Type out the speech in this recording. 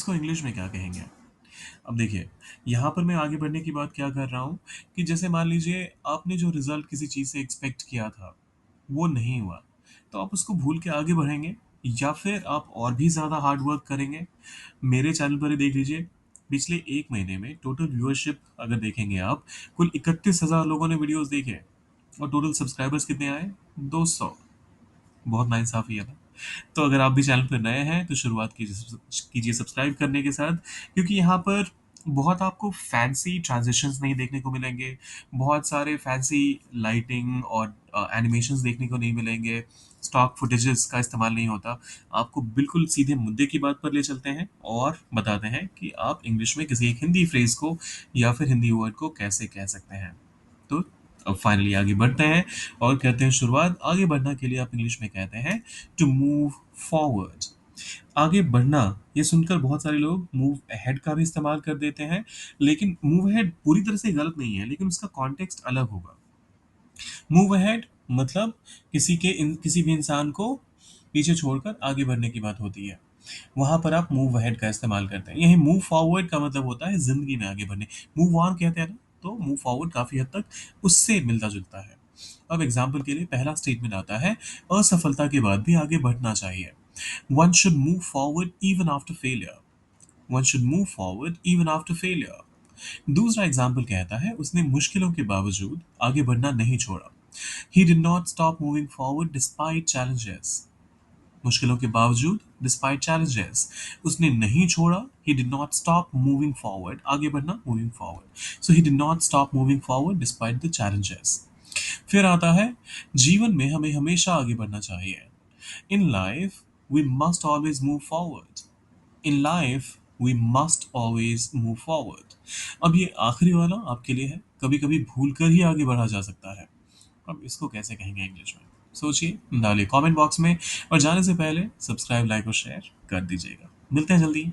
इसको इंग्लिश में क्या कहेंगे? अब देखिए, यहाँ पर मैं आगे बढ़ने की बात क्या कर रहा हूँ कि जैसे मान लीजिए आपने जो रिज़ल्ट किसी चीज़ से एक्सपेक्ट किया था, वो नहीं हुआ, तो आप उसको भूल के आगे बढ़ेंगे या फिर आप और भी ज़्यादा हार्ड वर्क करेंगे? मेरे चैनल पर ही देख लीजिए, पिछले 1 महीने में टोटल व्यूअरशिप अगर देखेंगे आप, कुल 31,000 लोगों ने वीडियोज़ देखे और टोटल सब्सक्राइबर्स कितने आए? 200। बहुत नाइंसाफ़ी है ना? तो अगर आप भी चैनल पे नए हैं तो शुरुआत कीजिए सब्सक्राइब करने के साथ, क्योंकि यहाँ पर बहुत आपको फैंसी ट्रांजिशंस नहीं देखने को मिलेंगे, बहुत सारे फैंसी लाइटिंग और एनिमेशंस देखने को नहीं मिलेंगे, स्टॉक फुटेजेस का इस्तेमाल नहीं होता। आपको बिल्कुल सीधे मुद्दे की बात पर ले चलते हैं और बताते हैं कि आप इंग्लिश में किसी एक हिंदी फ्रेज़ को या फिर हिंदी वर्ड को कैसे कह सकते हैं। तो अब फाइनली आगे बढ़ते हैं और कहते हैं शुरुआत। आगे बढ़ना के लिए आप इंग्लिश में कहते हैं टू मूव फॉरवर्ड। आगे बढ़ना, ये सुनकर बहुत सारे लोग मूव अहेड का भी इस्तेमाल कर देते हैं, लेकिन मूव अहेड पूरी तरह से गलत नहीं है, लेकिन उसका कॉन्टेक्स्ट अलग होगा। मूव अहेड मतलब किसी भी इंसान को पीछे छोड़कर आगे बढ़ने की बात होती है। वहाँ पर आप मूव अहेड का इस्तेमाल करते हैं। यही मूव फॉरवर्ड का मतलब होता है ज़िंदगी में आगे बढ़ने। मूव ऑन कहते हैं ना, तो मूव फॉरवर्ड काफ़ी हद तक उससे मिलता-जुलता है। अब एग्ज़ाम्पल के लिए पहला स्टेटमेंट आता है, असफलता के बाद भी आगे बढ़ना चाहिए। One should move forward even after failure. One should move forward even after failure. दूसरा एग्जाम्पल कहता है, उसने मुश्किलों के बावजूद आगे बढ़ना नहीं छोड़ा। He did not stop moving forward despite challenges. मुश्किलों के बावजूद despite challenges उसने नहीं छोड़ा। He did not stop moving forward, आगे बढ़ना moving forward, so he did not stop moving forward despite the challenges. फिर आता है, जीवन में हमें हमेशा आगे बढ़ना चाहिए। In life we must always move forward. In life we must always move forward. अब ये आखिरी वाला आपके लिए है, कभी कभी भूल कर ही आगे बढ़ा जा सकता है। अब इसको कैसे कहेंगे इंग्लिश में? सोचिए, डालिए कमेंट बॉक्स में और जाने से पहले सब्सक्राइब, लाइक और शेयर कर दीजिएगा। मिलते हैं जल्दी।